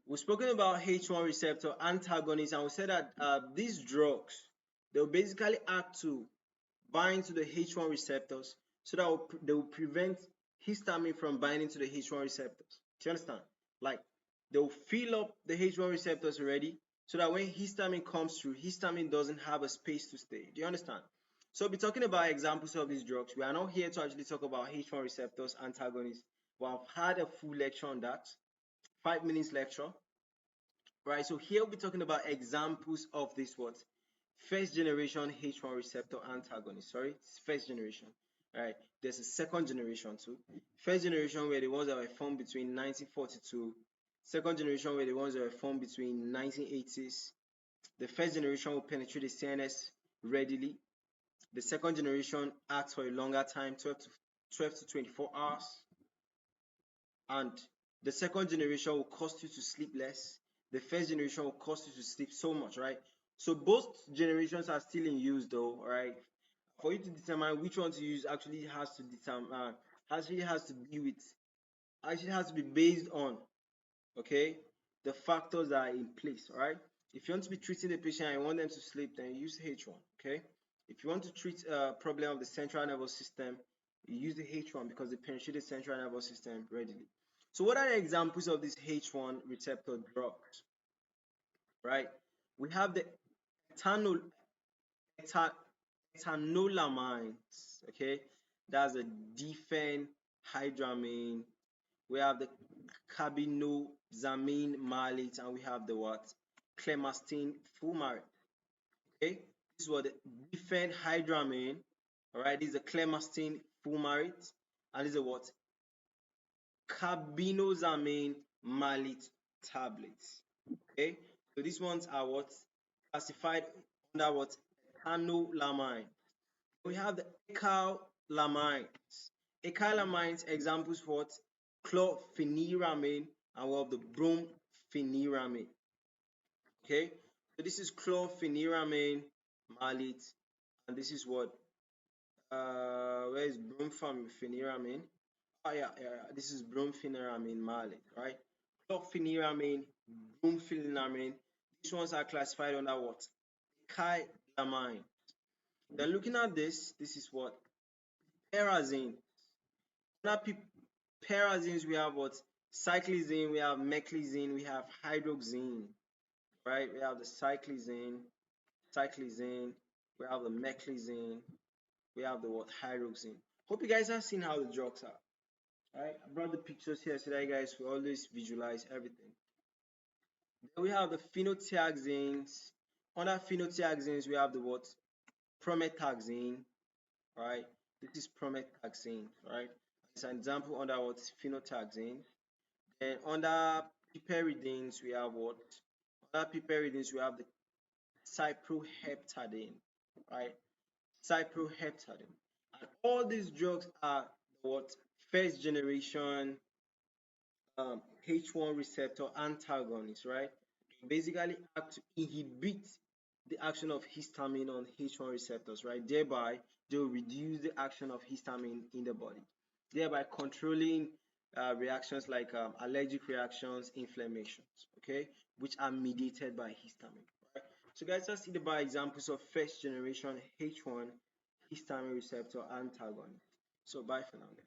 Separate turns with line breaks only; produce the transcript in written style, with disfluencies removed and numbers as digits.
we've spoken about H1 receptor antagonists, and we said that these drugs, they'll basically act to bind to the H1 receptors so that they will prevent histamine from binding to the H1 receptors. Do you understand? Like, they'll fill up the H1 receptors already so that when histamine comes through, histamine doesn't have a space to stay. Do you understand? So we'll be talking about examples of these drugs. We are not here to actually talk about H1 receptors antagonists. We have had a full lecture on that, 5 minutes lecture. Right, so here we'll be talking about examples of this what? First generation H1 receptor antagonist. Sorry, it's first generation. All right, there's a second generation too. First generation were the ones that were formed between 1942. Second generation were the ones that were formed between 1980s. The first generation will penetrate the CNS readily. The second generation acts for a longer time, 12 to 24 hours. And the second generation will cause you to sleep less. The first generation will cause you to sleep so much, right? So both generations are still in use though, right? For you to determine which one to use actually has to be based on, okay, the factors that are in place, all right? If you want to be treating the patient and you want them to sleep, then you use H1, okay? If you want to treat a problem of the central nervous system, you use the H1 because they penetrate the central nervous system readily. So what are the examples of these H1 receptor drugs? Right? We have the ethanolamines, okay? That's the Diphenhydramine. We have the carbinazamine malate, and we have the what? Clemastine fumarate. Okay? This is what the diphenhydramine. Alright, this is the Clemastine fumarate, and this is what? Carbinazamine malate tablets. Okay, so these ones are what? Classified under what? Ethanolamine. We have the ecalamines. Ecalamines examples for what? Chlorpheniramine, and we have the Brompheniramine. Okay, so this is Chlorpheniramine malate, and this is what? Where is Brompheniramine? Oh yeah. This is Brompheniramine malate, right? Chlorpheniramine, Brompheniramine. These ones are classified under what? Ecalamine. Then looking at this is what? Pyrazine. Under pyrazines, we have what? Cyclizine, we have Meclozine, we have Hydroxyzine, right? We have the cyclizine, we have the Meclozine, we have the what? Hydroxyzine. Hope you guys have seen how the drugs are. Right? I brought the pictures here so that you guys will always visualize everything. Then we have the phenothiazines. Under phenothiazines, we have the what? Promethazine, right? This is Promethazine, right? It's an example under what? Phenothiazine. Then under piperidines, we have what? Under piperidines, we have the Cyproheptadine, right? Cyproheptadine. And all these drugs are what? First generation H1 receptor antagonists, right? Basically act to inhibit the action of histamine on H1 receptors, right? Thereby, they will reduce the action of histamine in the body, thereby controlling reactions like allergic reactions, inflammations, okay, which are mediated by histamine, right? So guys, let's see the bar examples of first generation H1 histamine receptor antagonists. So bye for now, guys.